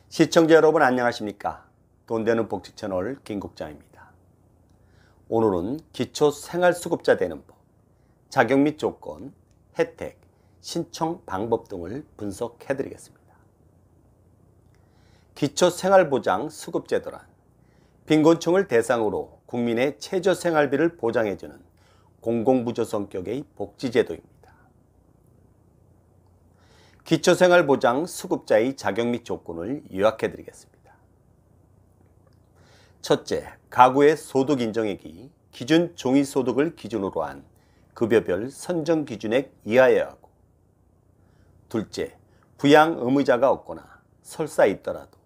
시청자 여러분 안녕하십니까? 돈되는 복지 채널 김국장입니다. 오늘은 기초생활수급자 되는 법, 자격 및 조건, 혜택, 신청 방법 등을 분석해 드리겠습니다. 기초생활보장 수급제도란 빈곤층을 대상으로 국민의 최저생활비를 보장해주는 공공부조 성격의 복지제도입니다. 기초생활보장 수급자의 자격 및 조건을 요약해 드리겠습니다. 첫째, 가구의 소득 인정액이 기준 종이소득을 기준으로 한 급여별 선정 기준액 이하여야 하고, 둘째, 부양 의무자가 없거나 설사 있더라도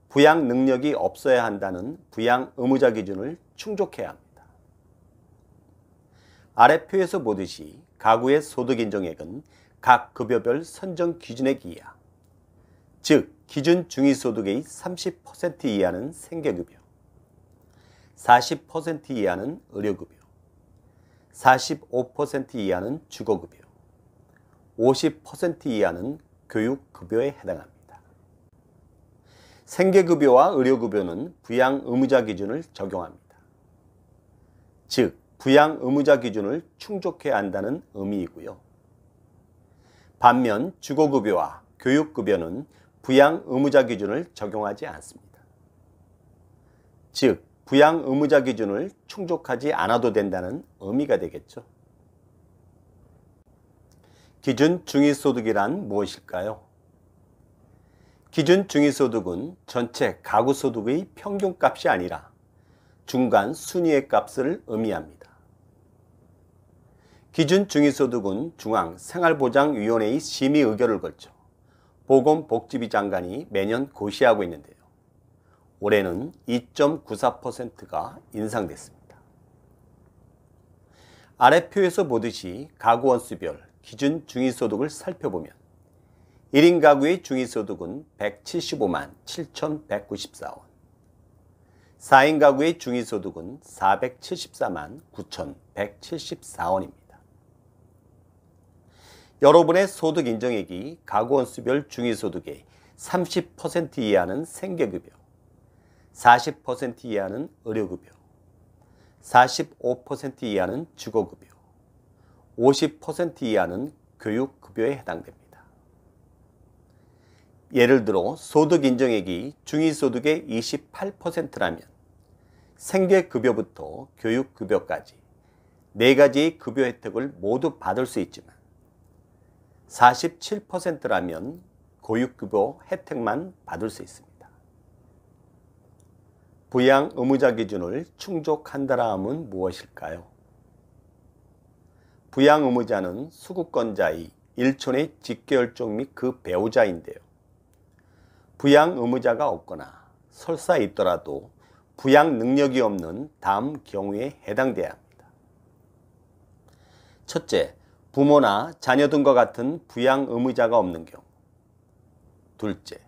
부양 능력이 없어야 한다는 부양 의무자 기준을 충족해야 합니다. 아래 표에서 보듯이 가구의 소득 인정액은 각 급여별 선정 기준액 이하, 즉 기준 중위소득의 30% 이하는 생계급여, 40% 이하는 의료급여, 45% 이하는 주거급여, 50% 이하는 교육급여에 해당합니다. 생계급여와 의료급여는 부양 의무자 기준을 적용합니다. 즉 부양 의무자 기준을 충족해야 한다는 의미이고요. 반면 주거급여와 교육급여는 부양 의무자 기준을 적용하지 않습니다. 즉 부양 의무자 기준을 충족하지 않아도 된다는 의미가 되겠죠. 기준 중위소득이란 무엇일까요? 기준 중위소득은 전체 가구소득의 평균값이 아니라 중간 순위의 값을 의미합니다. 기준 중위소득은 중앙생활보장위원회의 심의 의결을 거쳐 보건복지부 장관이 매년 고시하고 있는데요. 올해는 2.94%가 인상됐습니다. 아래 표에서 보듯이 가구 원수별 기준 중위소득을 살펴보면 1인 가구의 중위소득은 175만 7,194원, 4인 가구의 중위소득은 474만 9,174원입니다. 여러분의 소득 인정액이 가구 원수별 중위소득의 30% 이하는 생계급여, 40% 이하는 의료급여, 45% 이하는 주거급여, 50% 이하는 교육급여에 해당됩니다. 예를 들어 소득 인정액이 중위소득의 28%라면 생계급여부터 교육급여까지 4가지의 급여 혜택을 모두 받을 수 있지만 47%라면 교육급여 혜택만 받을 수 있습니다. 부양 의무자 기준을 충족한다라 함은 무엇일까요? 부양 의무자는 수급권자의 일촌의 직계혈족 및 그 배우자인데요. 부양 의무자가 없거나 설사 있더라도 부양 능력이 없는 다음 경우에 해당돼야 합니다. 첫째, 부모나 자녀 등과 같은 부양 의무자가 없는 경우. 둘째,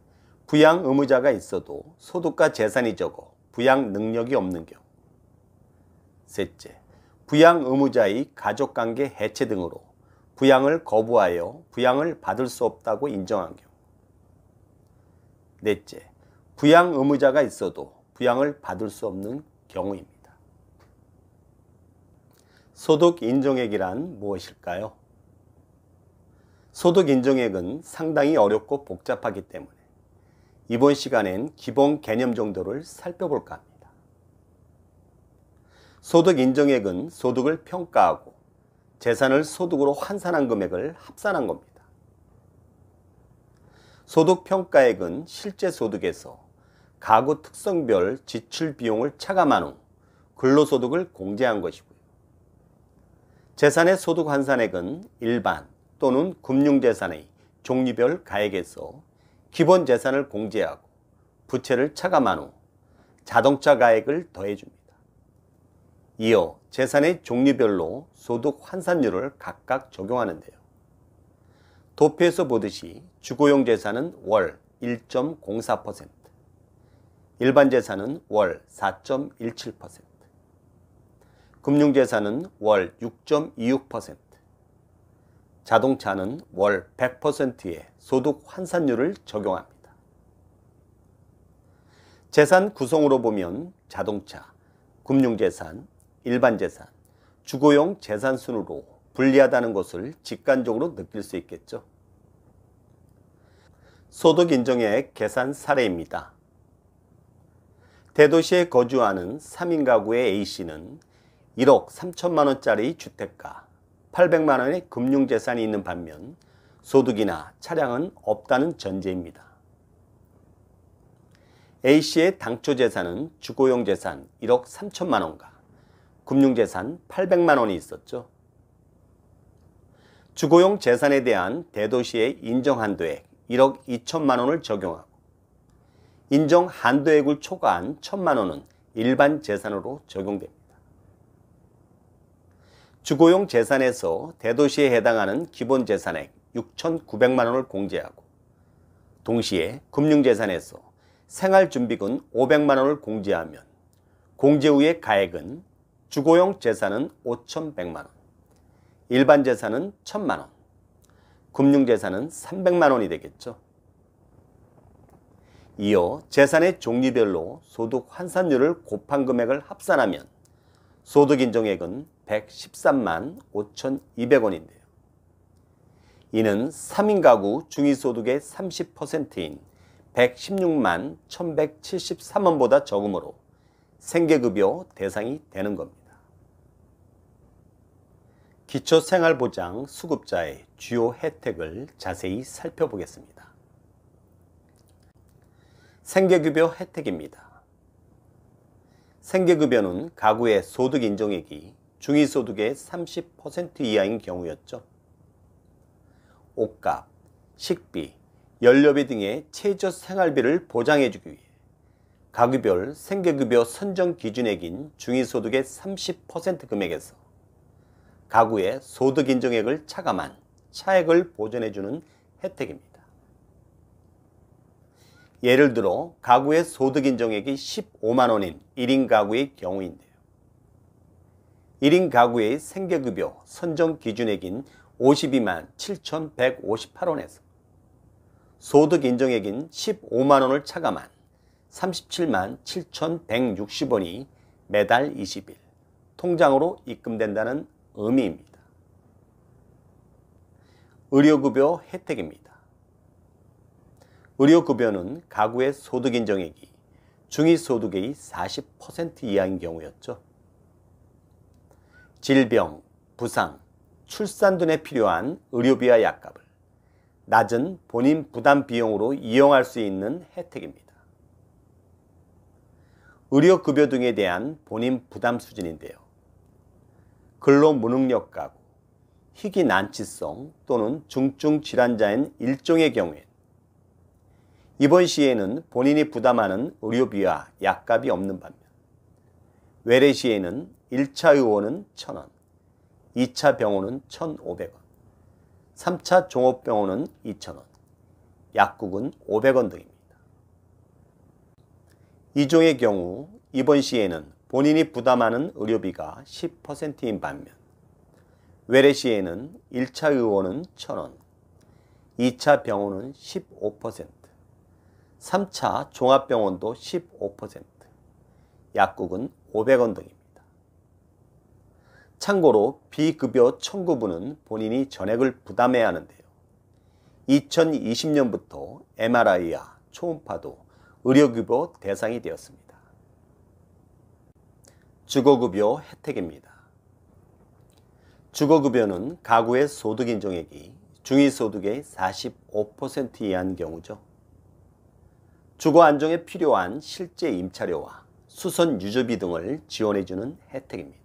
부양 의무자가 있어도 소득과 재산이 적어 부양 능력이 없는 경우. 셋째, 부양 의무자의 가족관계 해체 등으로 부양을 거부하여 부양을 받을 수 없다고 인정한 경우. 넷째, 부양 의무자가 있어도 부양을 받을 수 없는 경우입니다. 소득 인정액이란 무엇일까요? 소득 인정액은 상당히 어렵고 복잡하기 때문에 이번 시간엔 기본 개념 정도를 살펴볼까 합니다. 소득 인정액은 소득을 평가하고 재산을 소득으로 환산한 금액을 합산한 겁니다. 소득 평가액은 실제 소득에서 가구 특성별 지출 비용을 차감한 후 근로소득을 공제한 것이고요. 재산의 소득 환산액은 일반 또는 금융재산의 종류별 가액에서 기본 재산을 공제하고 부채를 차감한 후 자동차 가액을 더해줍니다. 이어 재산의 종류별로 소득 환산율을 각각 적용하는데요. 도표에서 보듯이 주거용 재산은 월 1.04%, 일반 재산은 월 4.17%, 금융재산은 월 6.26%, 자동차는 월 100%의 소득 환산율을 적용합니다. 재산 구성으로 보면 자동차, 금융재산, 일반재산, 주거용 재산 순으로 불리하다는 것을 직관적으로 느낄 수 있겠죠. 소득 인정의 계산 사례입니다. 대도시에 거주하는 3인 가구의 A씨는 1억 3천만 원짜리 주택과 800만 원의 금융재산이 있는 반면 소득이나 차량은 없다는 전제입니다. A씨의 당초 재산은 주거용 재산 1억 3천만 원과 금융재산 800만 원이 있었죠. 주거용 재산에 대한 대도시의 인정 한도액 1억 2천만 원을 적용하고 인정 한도액을 초과한 1천만 원은 일반 재산으로 적용됩니다. 주거용 재산에서 대도시에 해당하는 기본 재산액 6,900만 원을 공제하고 동시에 금융재산에서 생활준비금 500만 원을 공제하면 공제 후의 가액은 주거용 재산은 5,100만 원, 일반 재산은 1,000만 원, 금융재산은 300만 원이 되겠죠. 이어 재산의 종류별로 소득 환산율을 곱한 금액을 합산하면 소득 인정액은 113만 5,200원인데요. 이는 3인 가구 중위소득의 30%인 116만 1,173원보다 적으므로 생계급여 대상이 되는 겁니다. 기초생활보장 수급자의 주요 혜택을 자세히 살펴보겠습니다. 생계급여 혜택입니다. 생계급여는 가구의 소득 인정액이 중위소득의 30% 이하인 경우였죠. 옷값, 식비, 연료비 등의 최저 생활비를 보장해주기 위해 가구별 생계급여 선정 기준액인 중위소득의 30% 금액에서 가구의 소득 인정액을 차감한 차액을 보전해주는 혜택입니다. 예를 들어 가구의 소득 인정액이 15만 원인 1인 가구의 경우인데요. 1인 가구의 생계급여 선정 기준액인 52만 7,158원에서 소득 인정액인 15만 원을 차감한 37만 7,160원이 매달 20일 통장으로 입금된다는 의미입니다. 의료급여 혜택입니다. 의료급여는 가구의 소득 인정액이 중위소득의 40% 이하인 경우였죠. 질병, 부상, 출산 등에 필요한 의료비와 약값을 낮은 본인 부담 비용으로 이용할 수 있는 혜택입니다. 의료급여 등에 대한 본인 부담 수준인데요. 근로무능력 가구, 희귀난치성 또는 중증 질환자인 일종의 경우엔 이번 시에는 본인이 부담하는 의료비와 약값이 없는 반면 외래 시에는 1차 의원은 1,000원, 2차 병원은 1,500원, 3차 종합병원은 2,000원, 약국은 500원 등입니다. 이종의 경우 이번 시에는 본인이 부담하는 의료비가 10%인 반면 외래 시에는 1차 의원은 1,000원, 2차 병원은 15%, 3차 종합병원도 15%, 약국은 500원 등입니다. 참고로 비급여 청구분은 본인이 전액을 부담해야 하는데요. 2020년부터 MRI와 초음파도 의료급여 대상이 되었습니다. 주거급여 혜택입니다. 주거급여는 가구의 소득 인정액이 중위소득의 45% 이하인 경우죠. 주거 안정에 필요한 실제 임차료와 수선 유지비 등을 지원해주는 혜택입니다.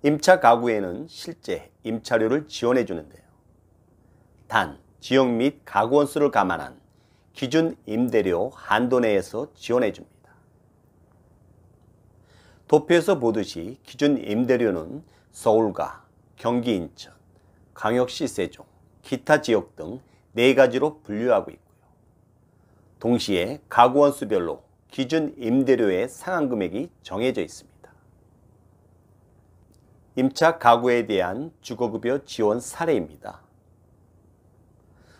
임차 가구에는 실제 임차료를 지원해주는데요. 단, 지역 및 가구 원수를 감안한 기준 임대료 한도 내에서 지원해줍니다. 도표에서 보듯이 기준 임대료는 서울과 경기 인천, 광역시 세종, 기타 지역 등 4가지로 분류하고 있고요. 동시에 가구 원수별로 기준 임대료의 상한 금액이 정해져 있습니다. 임차 가구에 대한 주거급여 지원 사례입니다.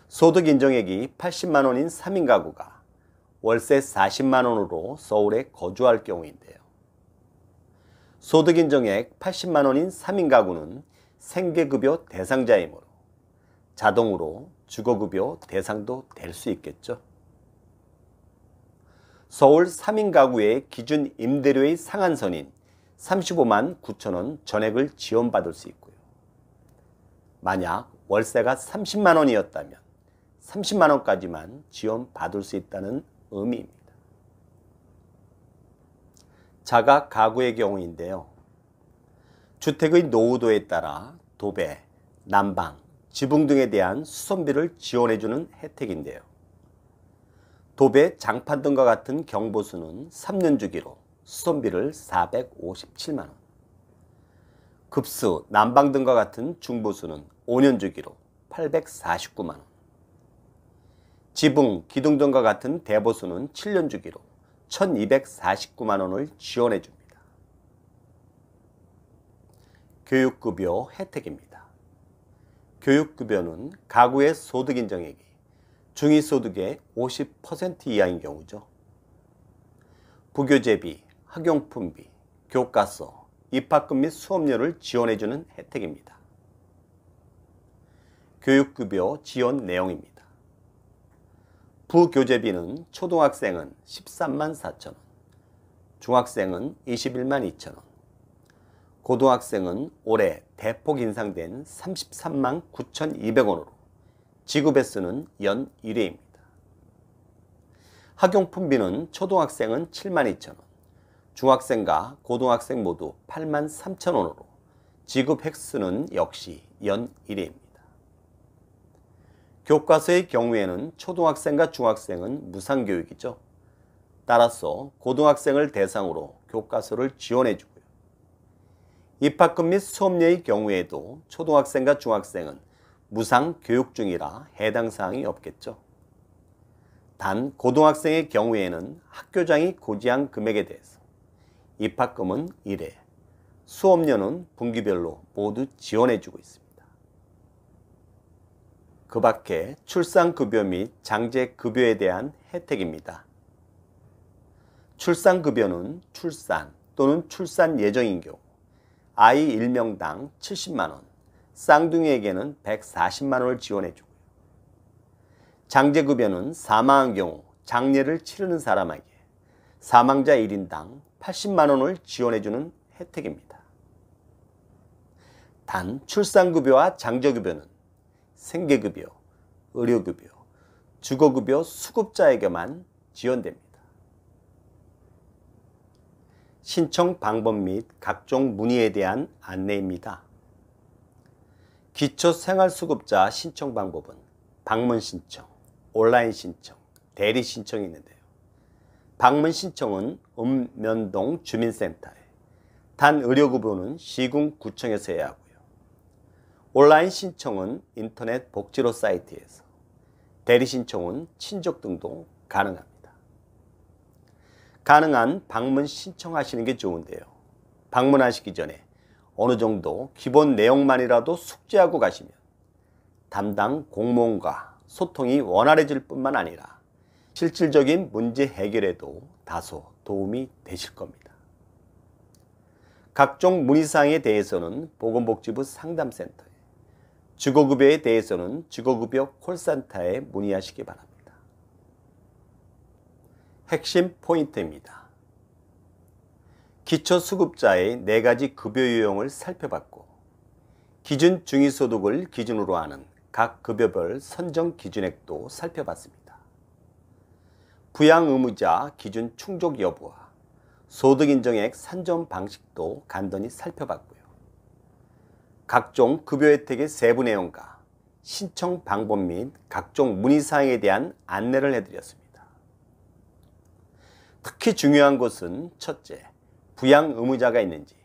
소득 인정액이 80만 원인 3인 가구가 월세 40만 원으로 서울에 거주할 경우인데요. 소득 인정액 80만 원인 3인 가구는 생계급여 대상자이므로 자동으로 주거급여 대상도 될 수 있겠죠. 서울 3인 가구의 기준 임대료의 상한선인 35만 9천 원 전액을 지원받을 수 있고요. 만약 월세가 30만 원이었다면 30만 원까지만 지원받을 수 있다는 의미입니다. 자가 가구의 경우인데요. 주택의 노후도에 따라 도배, 난방, 지붕 등에 대한 수선비를 지원해주는 혜택인데요. 도배, 장판 등과 같은 경보수는 3년 주기로 수선비를 457만 원, 급수, 난방 등과 같은 중보수는 5년 주기로 849만 원, 지붕, 기둥 등과 같은 대보수는 7년 주기로 1249만 원을 지원해 줍니다. 교육급여 혜택입니다. 교육급여는 가구의 소득 인정액이 중위소득의 50% 이하인 경우죠. 부교재비, 학용품비, 교과서, 입학금 및 수업료를 지원해주는 혜택입니다. 교육급여 지원 내용입니다. 부교재비는 초등학생은 13만 4천 원, 중학생은 21만 2천 원, 고등학생은 올해 대폭 인상된 33만 9,200원으로 지급 횟수는 연 1회입니다. 학용품비는 초등학생은 7만 2천 원, 중학생과 고등학생 모두 8만 3천 원으로 지급 횟수는 역시 연 1회입니다. 교과서의 경우에는 초등학생과 중학생은 무상교육이죠. 따라서 고등학생을 대상으로 교과서를 지원해주고요. 입학금 및 수업료의 경우에도 초등학생과 중학생은 무상교육 중이라 해당 사항이 없겠죠. 단 고등학생의 경우에는 학교장이 고지한 금액에 대해서 입학금은 1회, 수업료는 분기별로 모두 지원해주고 있습니다. 그 밖에 출산급여 및 장제급여에 대한 혜택입니다. 출산급여는 출산 또는 출산 예정인 경우 아이 1명당 70만 원, 쌍둥이에게는 140만 원을 지원해주고요. 장제급여는 사망한 경우 장례를 치르는 사람에게 사망자 1인당 80만 원을 지원해주는 혜택입니다. 단 출산급여와 장제급여는 생계급여, 의료급여, 주거급여 수급자에게만 지원됩니다. 신청 방법 및 각종 문의에 대한 안내입니다. 기초생활수급자 신청 방법은 방문 신청, 온라인 신청, 대리 신청이 있는데요. 방문 신청은 읍면동 주민센터에, 단 의료급여는 시군구청에서 해야 하고요. 온라인 신청은 인터넷 복지로 사이트에서, 대리 신청은 친족 등도 가능합니다. 가능한 방문 신청하시는 게 좋은데요. 방문하시기 전에 어느 정도 기본 내용만이라도 숙지하고 가시면 담당 공무원과 소통이 원활해질 뿐만 아니라 실질적인 문제 해결에도 다소 도움이 되실 겁니다. 각종 문의사항에 대해서는 보건복지부 상담센터에, 주거급여에 대해서는 주거급여 콜센터에 문의하시기 바랍니다. 핵심 포인트입니다. 기초수급자의 4가지 급여 유형을 살펴봤고 기준 중위소득을 기준으로 하는 각 급여별 선정 기준액도 살펴봤습니다. 부양의무자 기준 충족 여부와 소득인정액 산정 방식도 간단히 살펴봤고요. 각종 급여 혜택의 세부 내용과 신청 방법 및 각종 문의사항에 대한 안내를 해드렸습니다. 특히 중요한 것은 첫째, 부양 의무자가 있는지,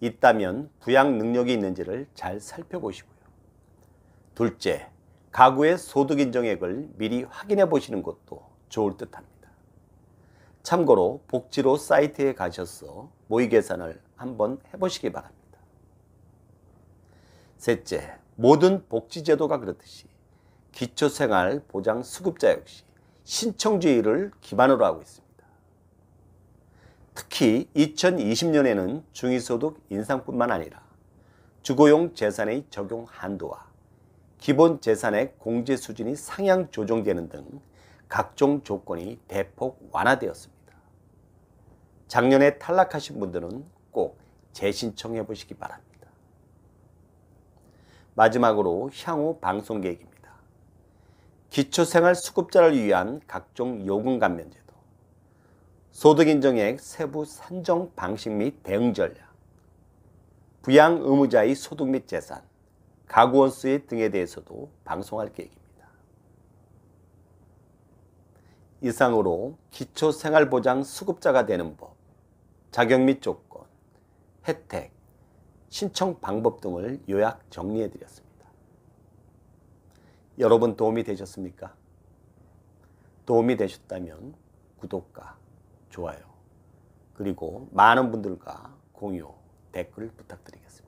있다면 부양 능력이 있는지를 잘 살펴보시고요. 둘째, 가구의 소득 인정액을 미리 확인해 보시는 것도 좋을 듯합니다. 참고로 복지로 사이트에 가셔서 모의 계산을 한번 해보시기 바랍니다. 셋째, 모든 복지제도가 그렇듯이 기초생활보장수급자 역시 신청주의를 기반으로 하고 있습니다. 특히 2020년에는 중위소득 인상뿐만 아니라 주거용 재산의 적용 한도와 기본재산의 공제 수준이 상향 조정되는 등 각종 조건이 대폭 완화되었습니다. 작년에 탈락하신 분들은 꼭 재신청해 보시기 바랍니다. 마지막으로 향후 방송 계획입니다. 기초생활수급자를 위한 각종 요금 감면 제도, 소득인정액 세부 산정 방식 및 대응 전략, 부양 의무자의 소득 및 재산, 가구 원수의 등에 대해서도 방송할 계획입니다. 이상으로 기초생활보장 수급자가 되는 법, 자격 및 조건, 혜택, 신청 방법 등을 요약 정리해 드렸습니다. 여러분 도움이 되셨습니까? 도움이 되셨다면 구독과 좋아요, 그리고 많은 분들과 공유, 댓글 부탁드리겠습니다.